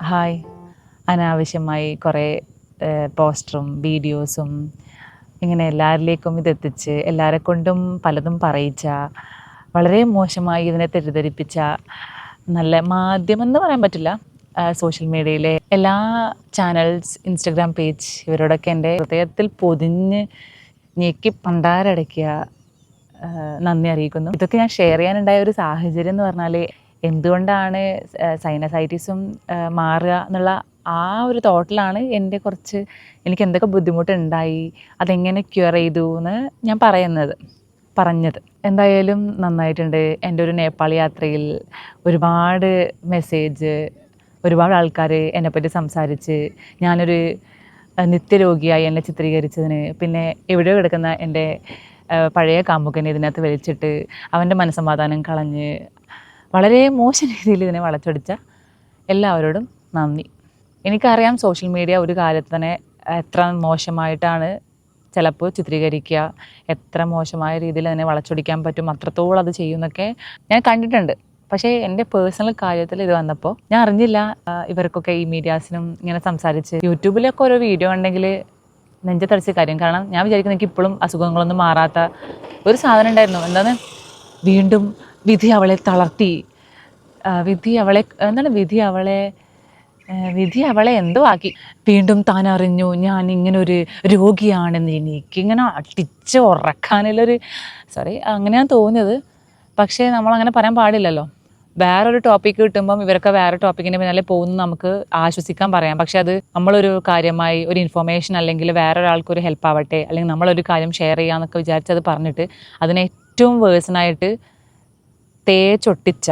Hi. അനാവശ്യമായി കുറേ പോസ്റ്ററും വീഡിയോസും ഇങ്ങനെ എല്ലാവരിലേക്കും ഇതെത്തിച്ച് എല്ലാവരെ കൊണ്ടും പലതും പറയിച്ച, വളരെ മോശമായി ഇതിനെ തെറ്റിദ്ധരിപ്പിച്ച, നല്ല മാധ്യമം എന്ന് പറയാൻ പറ്റില്ല, സോഷ്യൽ മീഡിയയിലെ എല്ലാ ചാനൽസ്, ഇൻസ്റ്റഗ്രാം പേജ്, ഇവരോടൊക്കെ എൻ്റെ ഹൃദയത്തിൽ പൊതിഞ്ഞ് ഞെക്കി പണ്ടാരടക്കിയ നന്ദി അറിയിക്കുന്നു. ഇതൊക്കെ ഞാൻ ഷെയർ ചെയ്യാനുണ്ടായ ഒരു സാഹചര്യം എന്ന് പറഞ്ഞാൽ, എന്തുകൊണ്ടാണ് സൈനസൈറ്റിസും മാറുക എന്നുള്ള ആ ഒരു തോട്ടിലാണ് എനിക്ക് എന്തൊക്കെ ബുദ്ധിമുട്ടുണ്ടായി, അതെങ്ങനെ ക്യൂർ ചെയ്തു എന്ന് ഞാൻ പറഞ്ഞത്. എന്തായാലും നന്നായിട്ടുണ്ട്. എൻ്റെ ഒരു നേപ്പാൾ യാത്രയിൽ ഒരുപാട് മെസ്സേജ്, ഒരുപാട് ആൾക്കാർ എന്നെപ്പറ്റി സംസാരിച്ച്, ഞാനൊരു നിത്യരോഗിയായി എന്നെ ചിത്രീകരിച്ചതിന്, പിന്നെ എവിടെയോ കിടക്കുന്ന എൻ്റെ പഴയ കാമുകനെ ഇതിനകത്ത് വലിച്ചിട്ട് അവൻ്റെ മനസ്സമാധാനം കളഞ്ഞ് വളരെ മോശം രീതിയിൽ ഇതിനെ വളച്ചൊടിച്ച എല്ലാവരോടും നന്ദി. എനിക്കറിയാം സോഷ്യൽ മീഡിയ ഒരു കാലത്ത് തന്നെ എത്ര മോശമായിട്ടാണ് ചിലപ്പോൾ ചിത്രീകരിക്കുക, എത്ര മോശമായ രീതിയിൽ അതിനെ വളച്ചൊടിക്കാൻ പറ്റും, അത്രത്തോളം അത് ചെയ്യുമെന്നൊക്കെ ഞാൻ കണ്ടിട്ടുണ്ട്. പക്ഷേ എൻ്റെ പേഴ്സണൽ കാര്യത്തിൽ ഇത് വന്നപ്പോൾ ഞാൻ അറിഞ്ഞില്ല ഇവർക്കൊക്കെ, ഈ മീഡിയാസിനും ഇങ്ങനെ സംസാരിച്ച് യൂട്യൂബിലൊക്കെ ഓരോ വീഡിയോ ഉണ്ടെങ്കിൽ നെഞ്ചത്തടിച്ച കാര്യം. കാരണം ഞാൻ വിചാരിക്കുന്നത് എനിക്ക് ഇപ്പോഴും അസുഖങ്ങളൊന്നും മാറാത്ത ഒരു സാധനം ഉണ്ടായിരുന്നു. എന്താണ്, വീണ്ടും വിധി അവളെ തളർത്തി, വിധി അവളെ എന്തോ ആക്കി, വീണ്ടും താൻ അറിഞ്ഞു ഞാൻ ഇങ്ങനെ ഒരു രോഗിയാണെന്ന്. എനിക്കിങ്ങനെ അടിച്ച് ഉറക്കാനുള്ളൊരു അങ്ങനെയാണ് തോന്നിയത്. പക്ഷേ നമ്മളങ്ങനെ പറയാൻ പാടില്ലല്ലോ. വേറൊരു ടോപ്പിക്ക് കിട്ടുമ്പം ഇവരൊക്കെ വേറെ ടോപ്പിക്കിൻ്റെ പിന്നാലെ പോകുന്നു നമുക്ക് ആശ്വസിക്കാൻ പറയാം. പക്ഷെ അത് നമ്മളൊരു കാര്യമായി, ഒരു ഇൻഫർമേഷൻ അല്ലെങ്കിൽ വേറൊരാൾക്കൊരു ഹെൽപ്പ് ആവട്ടെ, അല്ലെങ്കിൽ നമ്മളൊരു കാര്യം ഷെയർ ചെയ്യാമെന്നൊക്കെ വിചാരിച്ചത് പറഞ്ഞിട്ട് അതിനെ ഏറ്റവും വേഴ്സണായിട്ട് തേച്ചൊട്ടിച്ച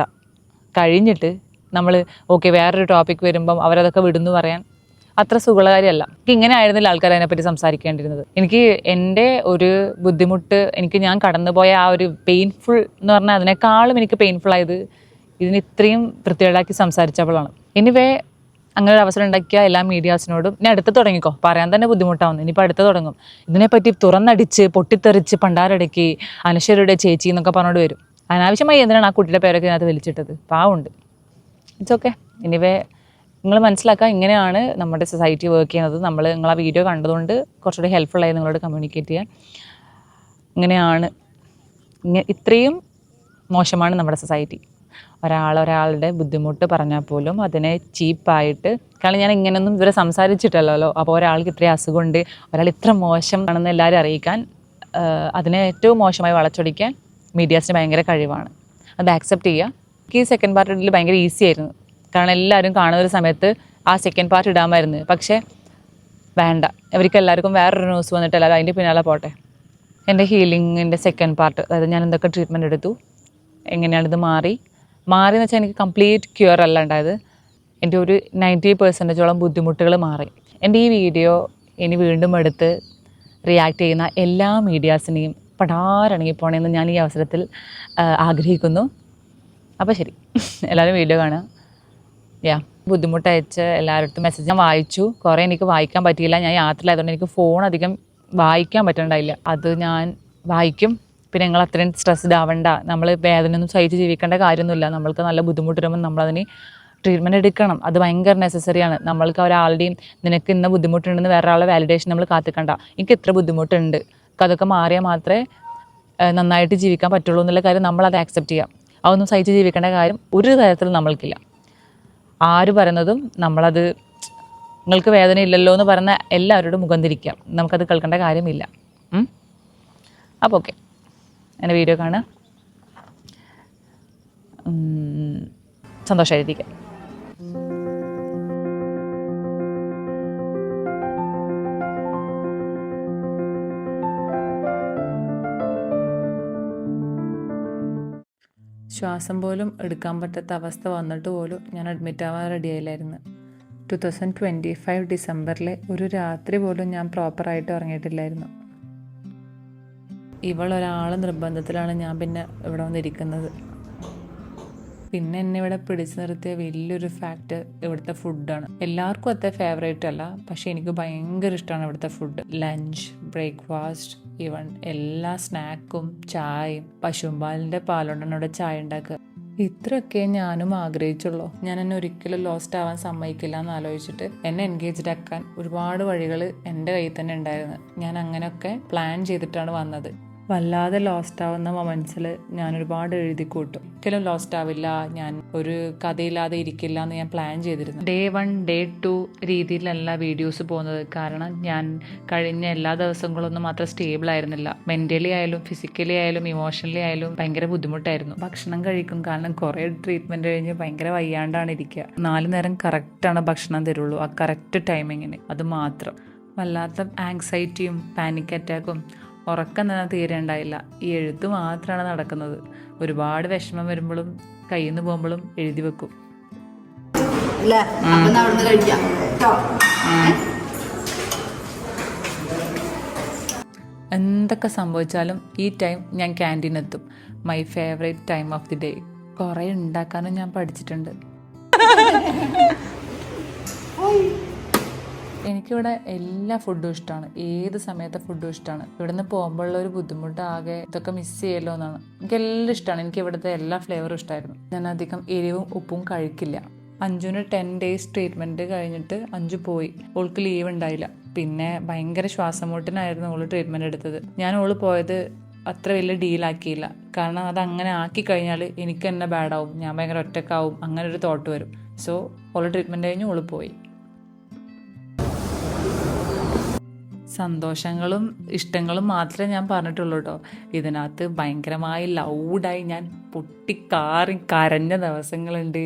കഴിഞ്ഞിട്ട് നമ്മൾ ഓക്കെ വേറൊരു ടോപ്പിക്ക് വരുമ്പം അവരതൊക്കെ വിടുന്നു പറയാൻ അത്ര സുഖകാര്യമല്ല. ഇങ്ങനെ ആയിരുന്നില്ല ആൾക്കാർ അതിനെപ്പറ്റി സംസാരിക്കേണ്ടിരുന്നത്. എനിക്ക് എൻ്റെ ഒരു ബുദ്ധിമുട്ട്, ഞാൻ കടന്നുപോയ ആ ഒരു പെയിൻഫുൾ എന്ന് പറഞ്ഞാൽ അതിനേക്കാളും എനിക്ക് പെയിൻഫുള്ളായത് ഇതിന് ഇത്രയും വൃത്തികേടാക്കി സംസാരിച്ചപ്പോഴാണ്. എനിവേ, അങ്ങനെ ഒരു അവസരം ഉണ്ടാക്കിയ എല്ലാ മീഡിയാസിനോടും ഞാൻ അടുത്ത് തുടങ്ങിക്കോ, പറയാൻ തന്നെ ബുദ്ധിമുട്ടാവുന്നു, ഇനിയിപ്പോൾ അടുത്ത് തുടങ്ങും. ഇതിനെപ്പറ്റി തുറന്നടിച്ച് പൊട്ടിത്തെറിച്ച് പണ്ടാരടക്കി അനശ്വരയുടെ ചേച്ചി എന്നൊക്കെ പറഞ്ഞോണ്ട് വരും. അനാവശ്യമായി എന്തിനാണ് ആ കുട്ടിയുടെ പേരൊക്കെ ഇതിനകത്ത് വലിച്ചിട്ടത്? പാവമുണ്ട്. It's okay. എനിവേ, നിങ്ങൾ മനസ്സിലാക്കുക, ഇങ്ങനെയാണ് നമ്മുടെ സൊസൈറ്റി വർക്ക് ചെയ്യുന്നത്. നിങ്ങൾ ആ വീഡിയോ കണ്ടതുകൊണ്ട് കുറച്ചുകൂടി ഹെൽപ്ഫുള്ളായി നിങ്ങളോട് കമ്മ്യൂണിക്കേറ്റ് ചെയ്യാൻ. ഇത്രയും മോശമാണ് നമ്മുടെ സൊസൈറ്റി. ഒരാളുടെ ബുദ്ധിമുട്ട് പറഞ്ഞാൽ പോലും അതിനെ ചീപ്പായിട്ട്, കാരണം ഞാൻ ഇങ്ങനെയൊന്നും ഇതുവരെ സംസാരിച്ചിട്ടല്ലോ. അപ്പോൾ ഒരാൾക്ക് ഇത്രയും അസുഖമുണ്ട്, ഒരാൾ ഇത്ര മോശം ആണെന്ന് എല്ലാവരും അറിയിക്കാൻ, അതിനെ ഏറ്റവും മോശമായി വളച്ചൊടിക്കാൻ മീഡിയാസിന് ഭയങ്കര കഴിവാണ്. അത് ആക്സെപ്റ്റ് ചെയ്യുക. എനിക്ക് ഈ സെക്കൻഡ് പാർട്ട് ഇടൽ ഭയങ്കര ഈസി ആയിരുന്നു. കാരണം എല്ലാവരും കാണുന്ന ഒരു സമയത്ത് ആ സെക്കൻഡ് പാർട്ട് ഇടാമായിരുന്നു. പക്ഷേ വേണ്ട, ഇവർക്ക് എല്ലാവർക്കും വേറൊരു ന്യൂസ് വന്നിട്ട് എല്ലാവരും അതിൻ്റെ പിന്നാലെ പോട്ടെ. എൻ്റെ ഹീലിങ്ങിൻ്റെ സെക്കൻഡ് പാർട്ട്, അതായത് ഞാൻ എന്തൊക്കെ ട്രീറ്റ്മെൻറ്റ് എടുത്തു, എങ്ങനെയാണിത് മാറിയെന്ന് വെച്ചാൽ എനിക്ക് കംപ്ലീറ്റ് ക്യൂർ അല്ല ഉണ്ടായത്. എൻ്റെ ഒരു 90% ബുദ്ധിമുട്ടുകൾ മാറി. എൻ്റെ ഈ വീഡിയോ ഇനി വീണ്ടും എടുത്ത് റിയാക്ട് ചെയ്യുന്ന എല്ലാ മീഡിയാസിനെയും പടാരടങ്ങിപ്പോണമെന്ന് ഞാൻ ഈ അവസരത്തിൽ ആഗ്രഹിക്കുന്നു. അപ്പോൾ ശരി, എല്ലാവരും വീഡിയോ കാണുക. ബുദ്ധിമുട്ടയച്ച് എല്ലാവരുടെ മെസ്സേജ് ഞാൻ വായിച്ചു. കുറേ എനിക്ക് വായിക്കാൻ പറ്റിയില്ല, ഞാൻ യാത്രയിലായതുകൊണ്ട് എനിക്ക് ഫോൺ അധികം വായിക്കാൻ പറ്റണ്ടായില്ല. അത് ഞാൻ വായിക്കും. പിന്നെ നിങ്ങൾ അത്രയും സ്ട്രെസ്ഡ് ആവണ്ട, നമ്മൾ വേദനയൊന്നും സഹിച്ച് ജീവിക്കേണ്ട കാര്യമൊന്നുമില്ല. നമ്മൾക്ക് നല്ല ബുദ്ധിമുട്ട് വരുമ്പോൾ നമ്മളതിന് ട്രീറ്റ്മെൻറ്റ് എടുക്കണം. അത് ഭയങ്കര നെസസറിയാണ്. നമ്മൾക്ക് ഒരാളുടെയും നിനക്ക് ഇന്ന ബുദ്ധിമുട്ടുണ്ടെന്ന് വേറെ ആളെ വാലിഡേഷൻ നമ്മൾ കാത്തിക്കണ്ട. എനിക്ക് ഇത്ര ബുദ്ധിമുട്ടുണ്ട്, അതൊക്കെ മാറിയാൽ മാത്രമേ നന്നായിട്ട് ജീവിക്കാൻ പറ്റുള്ളൂ എന്നുള്ള കാര്യം നമ്മളത് ആക്സെപ്റ്റ് ചെയ്യാം. അതൊന്നും സഹിച്ച് ജീവിക്കേണ്ട കാര്യം ഒരു തരത്തിലും നമ്മൾക്കില്ല. ആര് പറയുന്നതും നമ്മളത് നിങ്ങൾക്ക് വേദന ഇല്ലല്ലോ എന്ന് പറഞ്ഞ എല്ലാവരോടും മുഖം തിരിക്കാം. നമുക്കത് കേൾക്കേണ്ട കാര്യമില്ല. അപ്പോൾ ഓക്കെ, എൻ്റെ വീഡിയോ കാണുക. സന്തോഷമായിരിക്കാം. ശ്വാസം പോലും എടുക്കാൻ പറ്റാത്ത അവസ്ഥ വന്നിട്ട് പോലും ഞാൻ അഡ്മിറ്റ് ആവാൻ റെഡിയായില്ലായിരുന്നു. 2025 ഡിസംബറിലെ ഒരു രാത്രി പോലും ഞാൻ പ്രോപ്പറായിട്ട് ഉറങ്ങിയിട്ടില്ലായിരുന്നു. ഇവളൊരാൾ നിർബന്ധത്തിലാണ് ഞാൻ പിന്നെ ഇവിടെ വന്നിരിക്കുന്നത്. പിന്നെ എന്നെ ഇവിടെ പിടിച്ചു നിർത്തിയ വലിയൊരു ഫാക്റ്റ് ഇവിടുത്തെ ഫുഡാണ്. എല്ലാവർക്കും അത്ര ഫേവറേറ്റ് അല്ല, പക്ഷേ എനിക്ക് ഭയങ്കര ഇഷ്ടമാണ് ഇവിടുത്തെ ഫുഡ്. ലഞ്ച്, ബ്രേക്ക്ഫാസ്റ്റ്, ഈവൻ എല്ലാ സ്നാക്കും, ചായയും. പശുമ്പാലിൻ്റെ പാലുകൊണ്ടാണ് ഇവിടെ ചായ ഉണ്ടാക്കുക. ഇത്രയൊക്കെ ഞാനും ആഗ്രഹിച്ചുള്ളൂ. ഞാൻ എന്നെ ഒരിക്കലും ലോസ്റ്റ് ആവാൻ സമ്മതിക്കില്ല എന്ന് ആലോചിച്ചിട്ട് എന്നെ എൻഗേജ്ഡ് ആക്കാൻ ഒരുപാട് വഴികൾ എൻ്റെ കയ്യിൽ തന്നെ ഉണ്ടായിരുന്നു. ഞാൻ അങ്ങനെയൊക്കെ പ്ലാൻ ചെയ്തിട്ടാണ് വന്നത്. വല്ലാതെ ലോസ്റ്റ് ആവുന്ന മൊമെൻറ്റ്സിൽ ഞാൻ ഒരുപാട് എഴുതി കൂട്ടും. ഒരിക്കലും ലോസ്റ്റ് ആവില്ല, ഞാൻ ഒരു കഥയില്ലാതെ ഇരിക്കില്ല എന്ന് ഞാൻ പ്ലാൻ ചെയ്തിരുന്നു. ഡേ 1 ഡേ 2 രീതിയിലല്ല വീഡിയോസ് പോകുന്നത്. കാരണം ഞാൻ കഴിഞ്ഞ എല്ലാ ദിവസങ്ങളൊന്നും അത്ര സ്റ്റേബിൾ ആയിരുന്നില്ല. മെൻ്റലി ആയാലും ഫിസിക്കലി ആയാലും ഇമോഷണലി ആയാലും ഭയങ്കര ബുദ്ധിമുട്ടായിരുന്നു. ഭക്ഷണം കഴിക്കും, കാരണം കുറേ ട്രീറ്റ്മെൻറ്റ് കഴിഞ്ഞ് ഭയങ്കര വയ്യാണ്ടാണ് ഇരിക്കുക. 4 നേരം കറക്റ്റാണ് ഭക്ഷണം തരുള്ളൂ, ആ കറക്റ്റ് ടൈമിങ്ങിന്. അത് മാത്രം വല്ലാത്ത ആങ്സൈറ്റിയും പാനിക് അറ്റാക്കും ഉറക്കം തന്നെ തീരെ ഉണ്ടായില്ല. ഈ എഴുത്ത് മാത്രമാണ് നടക്കുന്നത്. ഒരുപാട് വിഷമം വരുമ്പോഴും കയ്യിൽ നിന്ന് പോകുമ്പോഴും എഴുതി വെക്കും. എന്തൊക്കെ സംഭവിച്ചാലും ഈ ടൈം ഞാൻ ക്യാൻറ്റീനെത്തും. My favourite time of the day. കുറേ ഉണ്ടാക്കാനും ഞാൻ പഠിച്ചിട്ടുണ്ട്. എനിക്കിവിടെ എല്ലാ ഫുഡും ഇഷ്ടമാണ്, ഏത് സമയത്തെ ഫുഡും ഇഷ്ടമാണ്. ഇവിടുന്ന് പോകുമ്പോഴുള്ള ഒരു ബുദ്ധിമുട്ട് ആകെ ഇതൊക്കെ മിസ് ചെയ്യല്ലോ എന്നാണ്. എനിക്കെല്ലാം ഇഷ്ടമാണ്, എനിക്ക് ഇവിടുത്തെ എല്ലാ ഫ്ലേവറും ഇഷ്ടമായിരുന്നു. ഞാൻ അധികം എരിവും ഉപ്പും കഴിക്കില്ല. അഞ്ജുവിന് 10 days ട്രീറ്റ്മെൻറ്റ് കഴിഞ്ഞിട്ട് അഞ്ജു പോയി. ഓൾക്ക് ലീവ് ഉണ്ടായില്ല. പിന്നെ ഭയങ്കര ശ്വാസമുട്ടനായിരുന്നു ഓള് ട്രീറ്റ്മെൻറ്റ് എടുത്തത്. ഞാൻ ഓള് പോയത് അത്ര വലിയ ഡീലാക്കിയില്ല. കാരണം അതങ്ങനെ ആക്കി കഴിഞ്ഞാൽ എനിക്ക് തന്നെ ബാഡാവും, ഞാൻ ഭയങ്കര ഒറ്റക്കാവും, അങ്ങനെ ഒരു തോട്ട് വരും. സോ ഓള് ട്രീറ്റ്മെൻറ്റ് കഴിഞ്ഞ് ഓള് പോയി. സന്തോഷങ്ങളും ഇഷ്ടങ്ങളും മാത്രമേ ഞാൻ പറഞ്ഞിട്ടുള്ളൂ കേട്ടോ. ഇതിനകത്ത് ഭയങ്കരമായി ലൗഡായി ഞാൻ പൊട്ടിക്കാറി കരഞ്ഞ ദിവസങ്ങളുണ്ട്.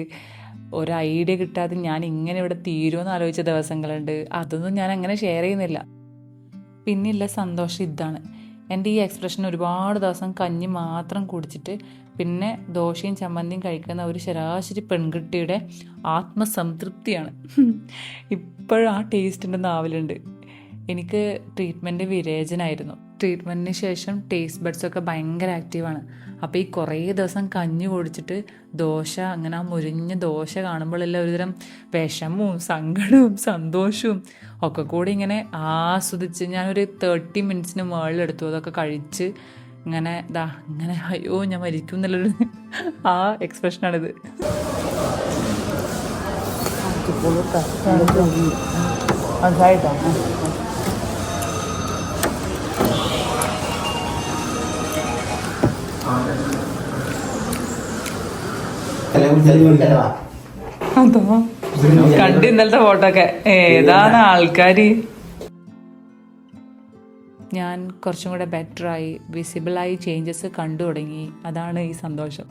ഒരു ഐഡിയ കിട്ടാതെ ഞാൻ ഇങ്ങനെ ഇവിടെ തീരുമെന്ന് ആലോചിച്ച ദിവസങ്ങളുണ്ട്. അതൊന്നും ഞാൻ അങ്ങനെ ഷെയർ ചെയ്യുന്നില്ല. പിന്നില്ല സന്തോഷം ഇതാണ്. എൻ്റെ ഈ എക്സ്പ്രഷൻ ഒരുപാട് ദിവസം കഞ്ഞി മാത്രം കുടിച്ചിട്ട് പിന്നെ ദോശയും ചമ്മന്തിയും കഴിക്കുന്ന ഒരു ശരാശരി പെൺകുട്ടിയുടെ ആത്മസംതൃപ്തിയാണ്. ഇപ്പോഴും ആ ടേസ്റ്റ് എൻ്റെ നാവിലുണ്ട്. എനിക്ക് ട്രീറ്റ്മെൻറ്റ് വിരേചനായിരുന്നു. ട്രീറ്റ്മെൻറ്റിന് ശേഷം ടേസ്റ്റ് ബഡ്സൊക്കെ ഭയങ്കര ആക്റ്റീവാണ്. അപ്പോൾ ഈ കുറേ ദിവസം കഞ്ഞി കുടിച്ചിട്ട് ദോശ, അങ്ങനെ ആ മുരിഞ്ഞ ദോശ കാണുമ്പോഴെല്ലാം ഒരുതരം വിഷമവും സങ്കടവും സന്തോഷവും ഒക്കെ കൂടി ഇങ്ങനെ ആസ്വദിച്ച് ഞാനൊരു 30 minutes മുകളിലെടുത്തു. അതൊക്കെ കഴിച്ച് ഇങ്ങനെ ഇങ്ങനെ അയ്യോ ഞാൻ മരിക്കും എന്നുള്ളൊരു ആ എക്സ്പ്രഷനാണിത്. കണ്ട് ഇന്നലത്തെ ഫോട്ടോ ഒക്കെ ഏതാണ് ആൾക്കാര്. ഞാൻ കുറച്ചും കൂടെ ബെറ്ററായി, വിസിബിളായി ചേഞ്ചസ് കണ്ടു തുടങ്ങി. അതാണ് ഈ സന്തോഷം.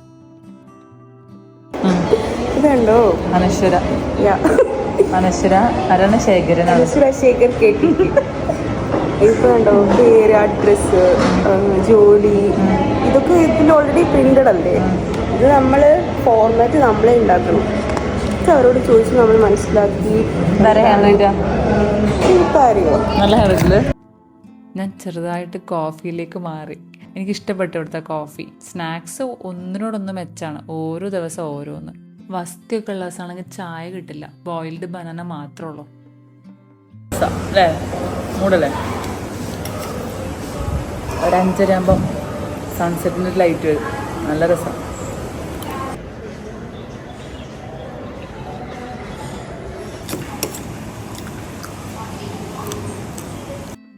ഇതുണ്ടോ അനശ്വര, അനശ്വര അരുണശേഖരൻ, ശേഖർ കേട്ടി. ഇപ്പൊ ഉണ്ടോ പേര്, അഡ്രസ്, ജോലി, ഇതൊക്കെ ഇതിൽ ഓൾറെഡി പ്രിന്റഡ് അല്ലേ. ഇത് നമ്മൾ ഫോർമാറ്റ് നമ്മളെ ഉണ്ടാക്കണം. അവരോട് ചോദിച്ച് നമ്മൾ മനസ്സിലാക്കി അറിയോ. നല്ല ഹാബിറ്റില് ഞാൻ ചെറുതായിട്ട് കോഫിയിലേക്ക് മാറി. എനിക്കിഷ്ടപ്പെട്ടു ഇവിടുത്തെ കോഫി. സ്നാക്സ് ഒന്നിനോടൊന്ന് മെച്ചാണ്, ഓരോ ദിവസം ഓരോന്ന്. വസ്തിയൊക്കെ ഉള്ള ദിവസമാണെങ്കിൽ ചായ കിട്ടില്ല, ബോയിൽഡ് ബനാന മാത്രമേ ഉള്ളൂ. അല്ലേ മൂടല്ലേ. ഒരു 5:30 ആകുമ്പം സൺസെറ്റിൻ്റെ ലൈറ്റ് വരും, നല്ല രസം.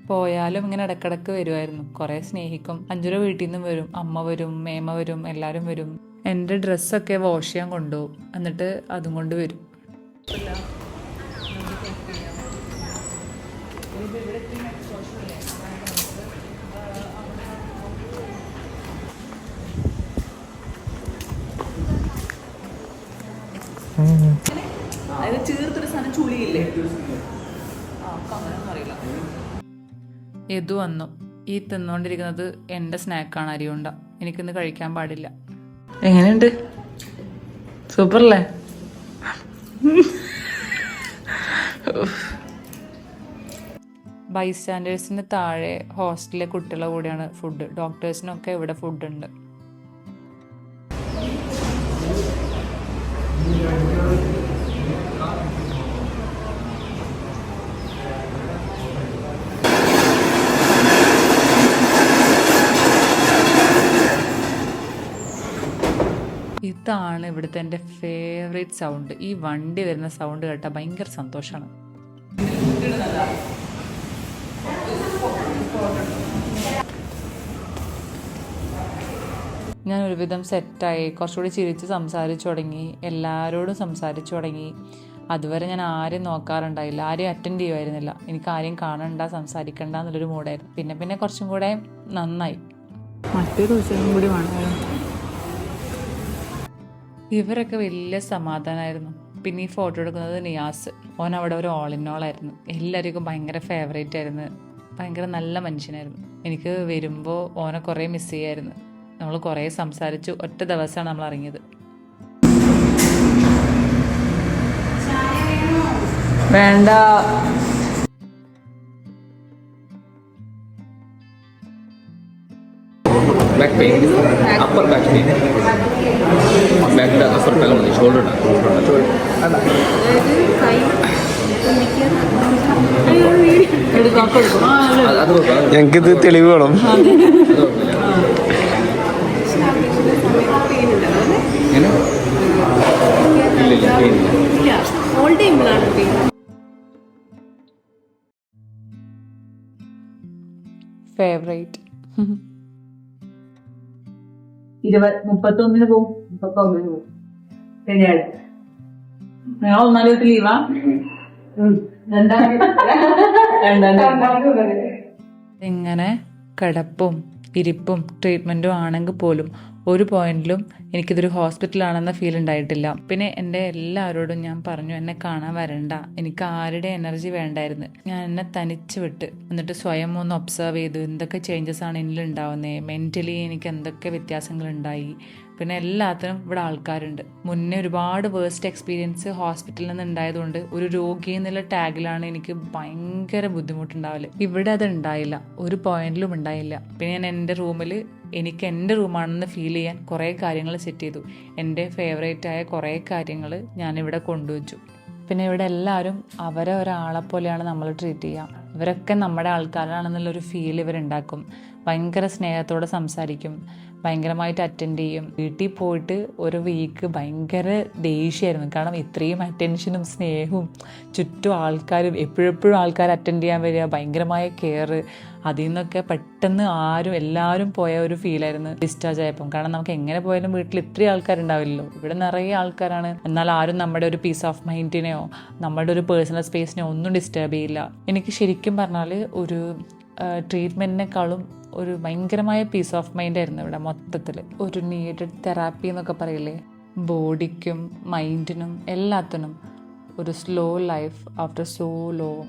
പോയാലും ഇങ്ങനെ ഇടക്കിടക്ക് വരുമായിരുന്നു. കുറേ സ്നേഹിക്കും. അഞ്ജുര വീട്ടിൽ നിന്നും വരും, അമ്മ വരും, മേമ വരും, എല്ലാവരും വരും. എൻ്റെ ഡ്രസ്സൊക്കെ വാഷ് ചെയ്യാൻ കൊണ്ടുപോകും, എന്നിട്ട് അതും കൊണ്ട് വരും. അതായത് ചേർത്തൊരു സാധനം ചുളിയില്ലേ, അങ്ങനെയൊന്നും അറിയില്ല. യദു വന്നു. ഈ തിന്നുകൊണ്ടിരിക്കുന്നത് എൻ്റെ സ്നാക്കാണ്, അരിയുണ്ട. എനിക്കിന്ന് കഴിക്കാൻ പാടില്ല. എങ്ങനെയുണ്ട്? സൂപ്പറല്ലേ? ബൈസ്റ്റാൻഡേഴ്സിന് താഴെ ഹോസ്റ്റലിലെ കുട്ടികളുടെ കൂടെയാണ് ഫുഡ്. ഡോക്ടേഴ്സിനൊക്കെ ഇവിടെ ഫുഡുണ്ട്. ഇതാണ് ഇവിടുത്തെ എൻ്റെ ഫേവറേറ്റ് സൗണ്ട്. ഈ വണ്ടി വരുന്ന സൗണ്ട് കേട്ടാൽ ഭയങ്കര സന്തോഷമാണ്. ഞാൻ ഒരുവിധം സെറ്റായി, കുറച്ചുകൂടി ചിരിച്ച് സംസാരിച്ചു തുടങ്ങി, എല്ലാവരോടും സംസാരിച്ചു തുടങ്ങി. അതുവരെ ഞാൻ ആരെയും നോക്കാറുണ്ടായില്ല, ആരെയും അറ്റൻഡ് ചെയ്യുമായിരുന്നില്ല. എനിക്ക് ആരെയും കാണണ്ട, സംസാരിക്കണ്ട എന്നുള്ളൊരു മൂഡായിരുന്നു. പിന്നെ പിന്നെ കുറച്ചും കൂടെ നന്നായി. മറ്റൊരു ദിവസം കൂടി വേണം. ഇവരൊക്കെ വലിയ സമാധാനമായിരുന്നു. പിന്നെ ഈ ഫോട്ടോ എടുക്കുന്നത് നിയാസ്, ഓൻ അവിടെ ഒരു ഓൾ ഇൻ ഓൾ ആയിരുന്നു. എല്ലാവർക്കും ഭയങ്കര ഫേവറേറ്റ് ആയിരുന്നു, ഭയങ്കര നല്ല മനുഷ്യനായിരുന്നു. എനിക്ക് വരുമ്പോൾ ഓനെ കുറേ മിസ് ചെയ്യായിരുന്നു. നമ്മൾ കുറേ സംസാരിച്ചു. ഒറ്റ ദിവസമാണ് നമ്മൾ ഇറങ്ങിയത്. വേണ്ട, back pain, upper back pain, back the upper pelvis, shoulder ഞങ്ങൾക്കിത് തെളിവ് വേണം. ഫേവറേറ്റ് 31 പോവും, 31 പോവും. ശരിയാണ്. ഞാൻ 1 ലീവാ. ഇങ്ങനെ കിടപ്പും ഇരിപ്പും ട്രീറ്റ്മെൻറ്റും ആണെങ്കിൽ പോലും ഒരു പോയിന്റിലും എനിക്കിതൊരു ഹോസ്പിറ്റലാണെന്ന ഫീൽ ഉണ്ടായിട്ടില്ല. പിന്നെ എൻ്റെ എല്ലാവരോടും ഞാൻ പറഞ്ഞു, എന്നെ കാണാൻ വരണ്ട, എനിക്ക് ആരുടെ എനർജി വേണ്ടായിരുന്നു. ഞാൻ എന്നെ തനിച്ച് വിട്ട് എന്നിട്ട് സ്വയം ഒന്ന് ഒബ്സർവ് ചെയ്തു എന്തൊക്കെ ചേഞ്ചസ് ആണ് എന്നിൽ ഉണ്ടാവുന്നത്, മെൻ്റലി എനിക്ക് എന്തൊക്കെ വ്യത്യാസങ്ങളുണ്ടായി. പിന്നെ എല്ലാത്തിനും ഇവിടെ ആൾക്കാരുണ്ട്. മുന്നേ ഒരുപാട് വേസ്റ്റ് എക്സ്പീരിയൻസ് ഹോസ്പിറ്റലിൽ നിന്ന് ഉണ്ടായതുകൊണ്ട് ഒരു രോഗി എന്നുള്ള ടാഗിലാണ് എനിക്ക് ഭയങ്കര ബുദ്ധിമുട്ടുണ്ടാവല്. ഇവിടെ അത് ഉണ്ടായില്ല, ഒരു പോയിന്റിലും ഉണ്ടായില്ല. പിന്നെ ഞാൻ എൻ്റെ റൂമിൽ എനിക്ക് എൻ്റെ റൂമാണെന്ന് ഫീൽ ചെയ്യാൻ കുറേ കാര്യങ്ങൾ സെറ്റ് ചെയ്തു. എൻ്റെ ഫേവറേറ്റായ കുറേ കാര്യങ്ങൾ ഞാനിവിടെ കൊണ്ടുവച്ചു. പിന്നെ ഇവിടെ എല്ലാവരും അവരെ ഒരാളെ പോലെയാണ് നമ്മൾ ട്രീറ്റ് ചെയ്യുക. ഇവരൊക്കെ നമ്മുടെ ആൾക്കാരാണെന്നുള്ളൊരു ഫീൽ ഇവരുണ്ടാക്കും. ഭയങ്കര സ്നേഹത്തോടെ സംസാരിക്കും, ഭയങ്കരമായിട്ട് അറ്റൻഡ് ചെയ്യും. വീട്ടിൽ പോയിട്ട് ഒരു വീക്ക് ഭയങ്കര ദേഷ്യമായിരുന്നു. കാരണം ഇത്രയും അറ്റൻഷനും സ്നേഹവും ചുറ്റും ആൾക്കാരും എപ്പോഴെപ്പോഴും ആൾക്കാർ അറ്റൻഡ് ചെയ്യാൻ വരിക, ഭയങ്കരമായ കെയർ. അതിൽ നിന്നൊക്കെ പെട്ടെന്ന് എല്ലാവരും പോയ ഒരു ഫീലായിരുന്നു ഡിസ്ചാർജ് ആയപ്പം. കാരണം നമുക്ക് എങ്ങനെ പോയാലും വീട്ടിൽ ഇത്രയും ആൾക്കാരുണ്ടാവില്ലല്ലോ. ഇവിടെ നിറയെ ആൾക്കാരാണ്. എന്നാൽ ആരും നമ്മുടെ ഒരു പീസ് ഓഫ് മൈൻഡിനെയോ നമ്മുടെ ഒരു പേഴ്സണൽ സ്പേസിനെയോ ഒന്നും ഡിസ്റ്റർബ് ചെയ്യില്ല. എനിക്ക് ശരിക്കും പറഞ്ഞാൽ ഒരു ട്രീറ്റ്മെൻറ്റിനേക്കാളും ഒരു ഭയങ്കരമായ പീസ് ഓഫ് മൈൻഡ് ആയിരുന്നു ഇവിടെ മൊത്തത്തിൽ. ഒരു നീഡഡ് തെറാപ്പി എന്നൊക്കെ പറയില്ലേ, ബോഡിക്കും മൈൻഡിനും എല്ലാത്തിനും ഒരു slow life after so long.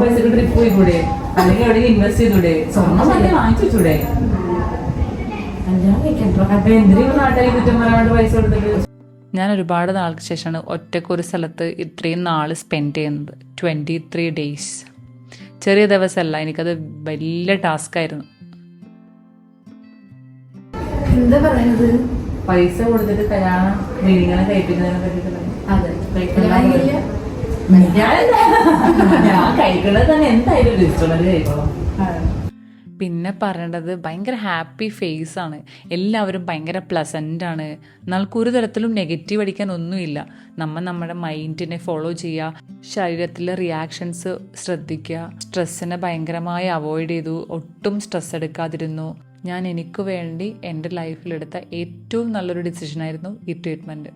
പൈസക്ക് ട്രിപ്പ് പോയിക്കൂടെ, അല്ലെങ്കിൽ എവിടെ ഇൻവെസ്റ്റ് ചെയ്തൂടെ, സ്വർണ്ണം തന്നെ വാങ്ങിച്ചൂടെ. എന്തിനും നാട്ടിൽ കുറ്റം പറയാണ്ട് പൈസ കൊടുത്തിട്ട്. ഞാൻ ഒരുപാട് നാൾക്ക് ശേഷമാണ് ഒറ്റയ്ക്ക് ഒരു സ്ഥലത്ത് ഇത്രയും നാൾ സ്പെൻഡ് ചെയ്യുന്നത്. 23 days. ചെറിയ ദിവസമല്ല, എനിക്കത് വലിയ ടാസ്ക്കായിരുന്നു. എന്താ പറയുന്നത്, പൈസ കൊടുത്തിട്ട് കല്യാണം വീടിങ്ങനെ കഴിപ്പിക്കുന്നതിനെ പറ്റിയിട്ടില്ല. ഞാൻ കഴിക്കണത് തന്നെ എന്തായാലും ഇൻസ്ട്രുമെന്റ് കഴിക്കണം. പിന്നെ പറയേണ്ടത് ഭയങ്കര ഹാപ്പി ഫേസ് ആണ്. എല്ലാവരും ഭയങ്കര പ്ലസൻ്റാണ്. നമ്മൾക്കൊരു തരത്തിലും നെഗറ്റീവ് അടിക്കാൻ ഒന്നുമില്ല. നമ്മുടെ മൈൻഡിനെ ഫോളോ ചെയ്യുക, ശരീരത്തിലെ റിയാക്ഷൻസ് ശ്രദ്ധിക്കുക, സ്ട്രെസ്സിനെ ഭയങ്കരമായി അവോയ്ഡ് ചെയ്തു, ഒട്ടും സ്ട്രെസ് എടുക്കാതിരുന്നു. ഞാൻ എനിക്ക് വേണ്ടി എൻ്റെ ലൈഫിലെടുത്ത ഏറ്റവും നല്ലൊരു ഡിസിഷനായിരുന്നു ഈ ട്രീറ്റ്മെൻറ്റ്.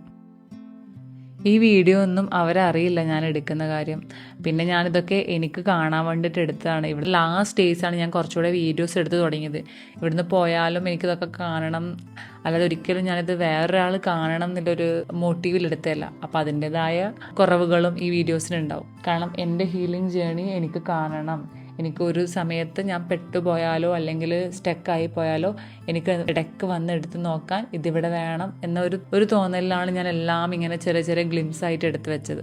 ഈ വീഡിയോ ഒന്നും അവരറിയില്ല ഞാൻ എടുക്കുന്ന കാര്യം. പിന്നെ ഞാനിതൊക്കെ എനിക്ക് കാണാൻ വേണ്ടിയിട്ട് എടുത്തതാണ്. ഇവിടെ ലാസ്റ്റ് ഡേയ്സാണ് ഞാൻ കുറച്ചുകൂടെ വീഡിയോസ് എടുത്ത് തുടങ്ങിയത്. ഇവിടുന്ന് പോയാലും എനിക്കിതൊക്കെ കാണണം, അല്ലാതെ ഒരിക്കലും ഞാനിത് വേറൊരാൾ കാണണം എന്നുള്ളൊരു മോട്ടീവിലെടുത്തതല്ല. അപ്പോൾ അതിൻ്റെതായ കുറവുകളും ഈ വീഡിയോസിനുണ്ടാവും. കാരണം എൻ്റെ ഹീലിംഗ് ജേണി എനിക്ക് കാണണം. എനിക്കൊരു സമയത്ത് ഞാൻ പെട്ടുപോയാലോ അല്ലെങ്കിൽ സ്റ്റക്കായി പോയാലോ എനിക്ക് ഇടയ്ക്ക് വന്ന് എടുത്ത് നോക്കാൻ ഇതിവിടെ വേണം എന്ന ഒരു തോന്നലിലാണ് ഞാൻ എല്ലാം ഇങ്ങനെ ചെറിയ ചെറിയ ഗ്ലിംസ് ആയിട്ട് എടുത്ത് വെച്ചത്.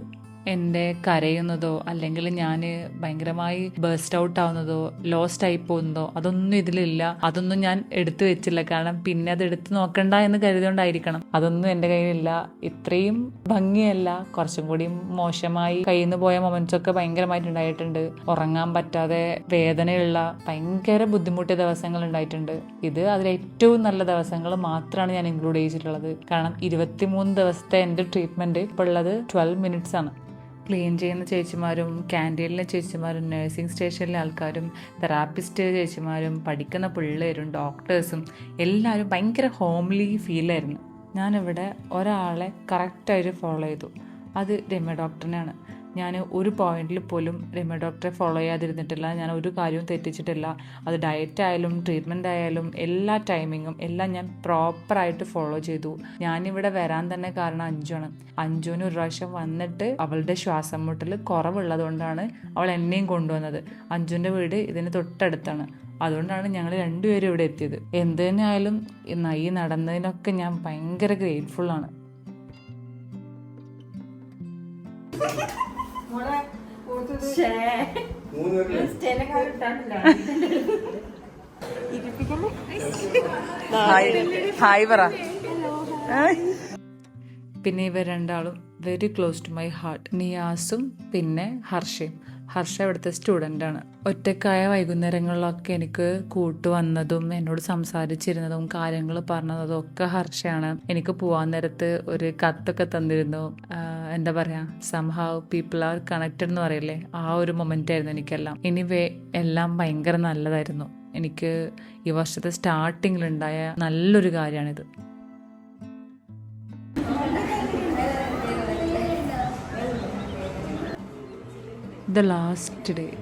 എൻ്റെ കരയുന്നതോ അല്ലെങ്കിൽ ഞാൻ ഭയങ്കരമായി ബേസ്റ്റ് ഔട്ട് ആവുന്നതോ ലോസ്റ്റ് ആയി പോകുന്നതോ അതൊന്നും ഇതിലില്ല. അതൊന്നും ഞാൻ എടുത്തു വെച്ചില്ല. കാരണം പിന്നെ അത് എടുത്തു നോക്കണ്ട എന്ന് കരുതിയോണ്ടായിരിക്കണം. അതൊന്നും എൻ്റെ കയ്യിലില്ല. ഇത്രയും ഭംഗിയല്ല, കുറച്ചും കൂടി മോശമായി കയ്യിൽ നിന്ന് പോയ മൊമെന്റ്സ് ഒക്കെ ഭയങ്കരമായിട്ടുണ്ടായിട്ടുണ്ട്. ഉറങ്ങാൻ പറ്റാതെ വേദനയുള്ള ഭയങ്കര ബുദ്ധിമുട്ടിയ ദിവസങ്ങൾ ഉണ്ടായിട്ടുണ്ട്. ഇത് അതിൽ ഏറ്റവും നല്ല ദിവസങ്ങൾ മാത്രമാണ് ഞാൻ ഇൻക്ലൂഡ് ചെയ്തിട്ടുള്ളത്. കാരണം 23 ദിവസത്തെ എൻ്റെ ട്രീറ്റ്മെൻറ്റ് ഇപ്പോൾ ഉള്ളത് 12 മിനിറ്റ്സ് ആണ്. ക്ലീൻ ചെയ്യുന്ന ചേച്ചിമാരും ക്യാൻറ്റീനിലെ ചേച്ചിമാരും നഴ്സിംഗ് സ്റ്റേഷനിലെ ആൾക്കാരും തെറാപ്പിസ്റ്റ് ചേച്ചിമാരും പഠിക്കുന്ന പിള്ളേരും ഡോക്ടേഴ്സും എല്ലാവരും ഭയങ്കര ഹോംലി ഫീലായിരുന്നു. ഞാനിവിടെ ഒരാളെ കറക്റ്റായിട്ട് ഫോളോ ചെയ്തു. അത് രമ്യ ഡോക്ടറിനെയാണ്. ഞാൻ ഒരു പോയിന്റിൽ പോലും രമ്യ ഡോക്ടറെ ഫോളോ ചെയ്യാതിരുന്നിട്ടില്ല. ഞാൻ ഒരു കാര്യവും തെറ്റിച്ചിട്ടില്ല. അത് ഡയറ്റ് ആയാലും ട്രീറ്റ്മെൻ്റ് ആയാലും എല്ലാ ടൈമിങ്ങും എല്ലാം ഞാൻ പ്രോപ്പറായിട്ട് ഫോളോ ചെയ്തു. ഞാനിവിടെ വരാൻ തന്നെ കാരണം അഞ്ജുവാണ്. അഞ്ജുവിന് ഒരു പ്രാവശ്യം വന്നിട്ട് അവളുടെ ശ്വാസം മുട്ടൽ കുറവുള്ളത് കൊണ്ടാണ് അവൾ എന്നെയും കൊണ്ടുവന്നത്. അഞ്ജുവിൻ്റെ വീട് ഇതിന് തൊട്ടടുത്താണ്. അതുകൊണ്ടാണ് ഞങ്ങൾ രണ്ടുപേരും ഇവിടെ എത്തിയത്. എന്ത് തന്നെയായാലും ഈ നടന്നതിനൊക്കെ ഞാൻ ഭയങ്കര ഗ്രേറ്റ്ഫുള്ളാണ്. ഹായ് പറ. പിന്നെ ഇവർ രണ്ടാളും very close to my heart. നിയാസും പിന്നെ ഹർഷയും. ഹർഷ ഇവിടുത്തെ സ്റ്റുഡൻ്റാണ്. ഒറ്റക്കായ വൈകുന്നേരങ്ങളിലൊക്കെ എനിക്ക് കൂട്ടുവന്നതും എന്നോട് സംസാരിച്ചിരുന്നതും കാര്യങ്ങൾ പറഞ്ഞതും ഒക്കെ ഹർഷയാണ്. എനിക്ക് പോകാൻ നേരത്ത് ഒരു കത്തൊക്കെ തന്നിരുന്നു. എന്താ പറയുക, സംഹൗ പീപ്പിൾ ആർ കണക്റ്റഡ് എന്ന് പറയില്ലേ, ആ ഒരു മൊമെൻ്റ് ആയിരുന്നു എനിക്കെല്ലാം. എനിവേ എല്ലാം ഭയങ്കര നല്ലതായിരുന്നു. എനിക്ക് ഈ വർഷത്തെ സ്റ്റാർട്ടിങ്ങിലുണ്ടായ നല്ലൊരു കാര്യമാണിത്. The last day.